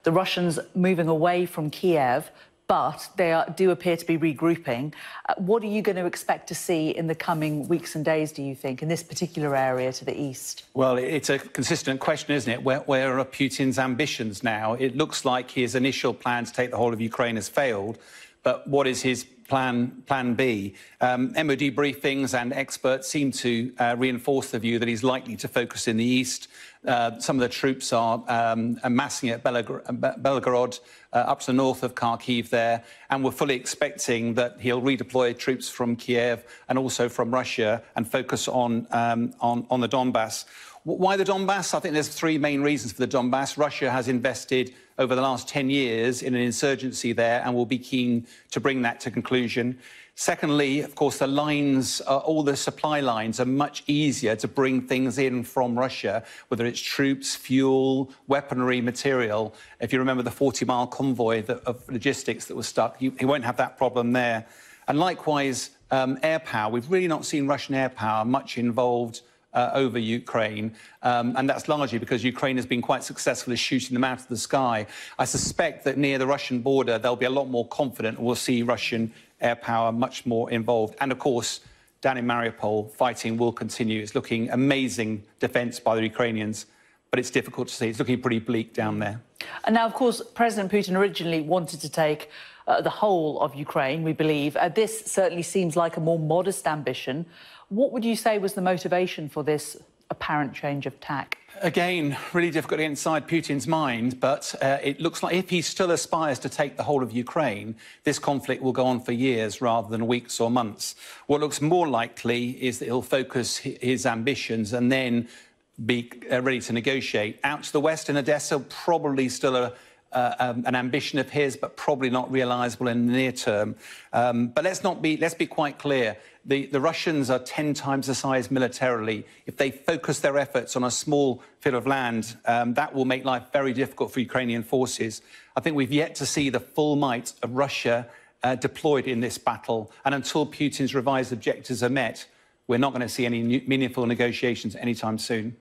The Russians moving away from Kiev, but do appear to be regrouping. What are you going to expect to see in the coming weeks and days, do you think, in this particular area to the east? Well, it's a consistent question, isn't it? Where are Putin's ambitions now? It looks like his initial plan to take the whole of Ukraine has failed, but what is his plan B? MOD briefings and experts seem to reinforce the view that he's likely to focus in the east. Some of the troops are amassing at Belgorod, up to the north of Kharkiv there, and we're fully expecting that he'll redeploy troops from Kiev and also from Russia and focus on the Donbass. Why the Donbass? I think there's three main reasons for the Donbass. Russia has invested over the last 10 years in an insurgency there and will be keen to bring that to conclusion. Secondly, of course, the lines, all the supply lines are much easier to bring things in from Russia, whether it's troops, fuel, weaponry, material. If you remember the 40-mile convoy of logistics that was stuck, he won't have that problem there. And likewise, air power. We've really not seen Russian air power much involved over Ukraine, and that's largely because Ukraine has been quite successful in shooting them out of the sky. I suspect that near the Russian border they'll be a lot more confident and we'll see Russian air power much more involved. And of course, down in Mariupol, fighting will continue. It's looking amazing defence by the Ukrainians, but it's difficult to see. It's looking pretty bleak down there. And now, of course, President Putin originally wanted to take the whole of Ukraine, we believe. This certainly seems like a more modest ambition. What would you say was the motivation for this apparent change of tack? Again, really difficult to get inside Putin's mind, but it looks like if he still aspires to take the whole of Ukraine, this conflict will go on for years rather than weeks or months. What looks more likely is that he'll focus his ambitions and then be ready to negotiate. Out to the west in Odessa, probably still an ambition of his, but probably not realisable in the near term. But let's be quite clear. The Russians are 10 times the size militarily. If they focus their efforts on a small field of land, that will make life very difficult for Ukrainian forces. I think we've yet to see the full might of Russia deployed in this battle. And until Putin's revised objectives are met, we're not going to see any meaningful negotiations anytime soon.